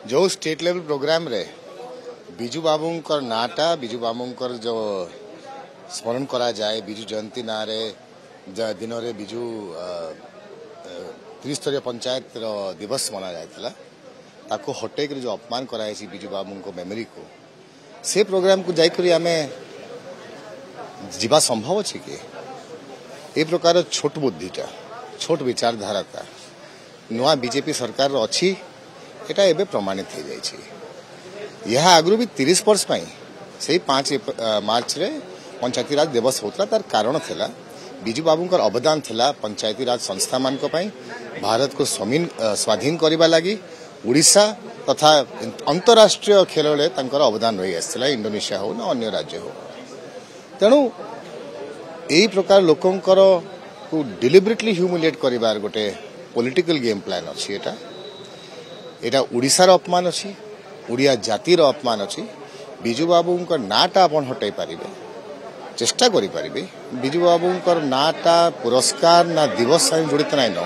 जो state level programme रे बिजू बाबूंकर नाटा बिजू बाबूंकर जो स्मरण करा जाए बिजू जयंती ना रे दिन रे बिजू त्रिस्तरीय पंचायत दिवस मना जाता ताको हटेक जो अपमान कराई बिजू बाबू को मेमोरी को से प्रोग्राम को जाकर आम जीवा संभव अच्छे कि ए प्रकार छोट बुद्धिटा छोट विचारधारा नुआ बीजेपी सरकार अच्छी एटा एबे प्रमाणित हो जाइए। यह आगु भी 30 वर्ष से 5 मार्च रे पंचायती राज दिवस होता तार कारण थिला बिजू बाबूंकर अवदान थिला पंचायती राज संस्था मान को भारत को स्वाधीन करने लगी उड़ीसा तथा अंतरराष्ट्रीय खेल में अवदान रही आसाला इंडोनेशिया हो ना अन्य राज्य हो तेणु यही प्रकार लोकंकर को डिलिबरेटली ह्यूमिलिएट करिबार गोटे पॉलिटिकल गेम प्लान अच्छी एटा उड़ीसार अपमान अच्छी उड़िया जातिर अपमान अच्छी बिजू बाबूंकर नाटा आपण हटाई पारे चेष्टा करि पारिबे बिजू बाबूंकर नाटा पुरस्कार ना दिवस साथ जड़ित नाई न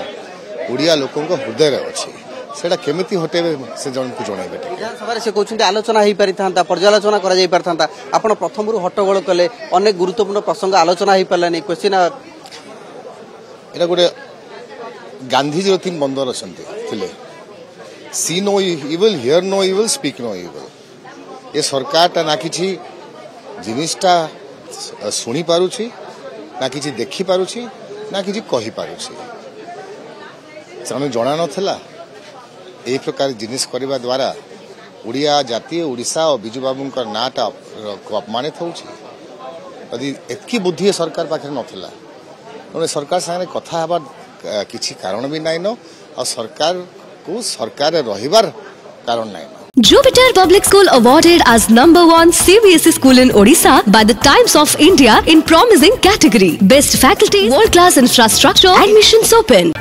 उड़िया लोकों हृदय अच्छी सेटा केमिति हटेबे से जन को जणाइबे विधानसभा से कहउछन्ते आलोचना हेई परिथांता पर्यालोचना करा जाई परथांता आपण प्रथमरु हट्टगोल कले अनेक गुरुत्वपूर्ण प्रसंग आलोचना हेई परलानी क्वेश्चन एटा गोटे गांधी जी 3 बंदर अछन्ते थिले see no evil hear no evil speak no evil ये सरकार ता ना किछि जिनिसटा सुनी पारुछि ना किछि देखि पारुछि ना किछि कहि पारुछि सने जणा नथला ए प्रकार जिनिस करबा द्वारा उड़िया जातीय उड़ीसा और बिजू बाबूंकर नाटा को अपमानित होछि यदि एतकी बुद्धि सरकार पाखे नथला तो सरकार संगे कथा हबार किछि कारण भी नाइन और सरकार को सरकार रहिबार कारण nine. Jupiter Public School awarded as #1 CBSE school in Odisha by the Times of India in promising category. Best faculty, world-class infrastructure, admissions open.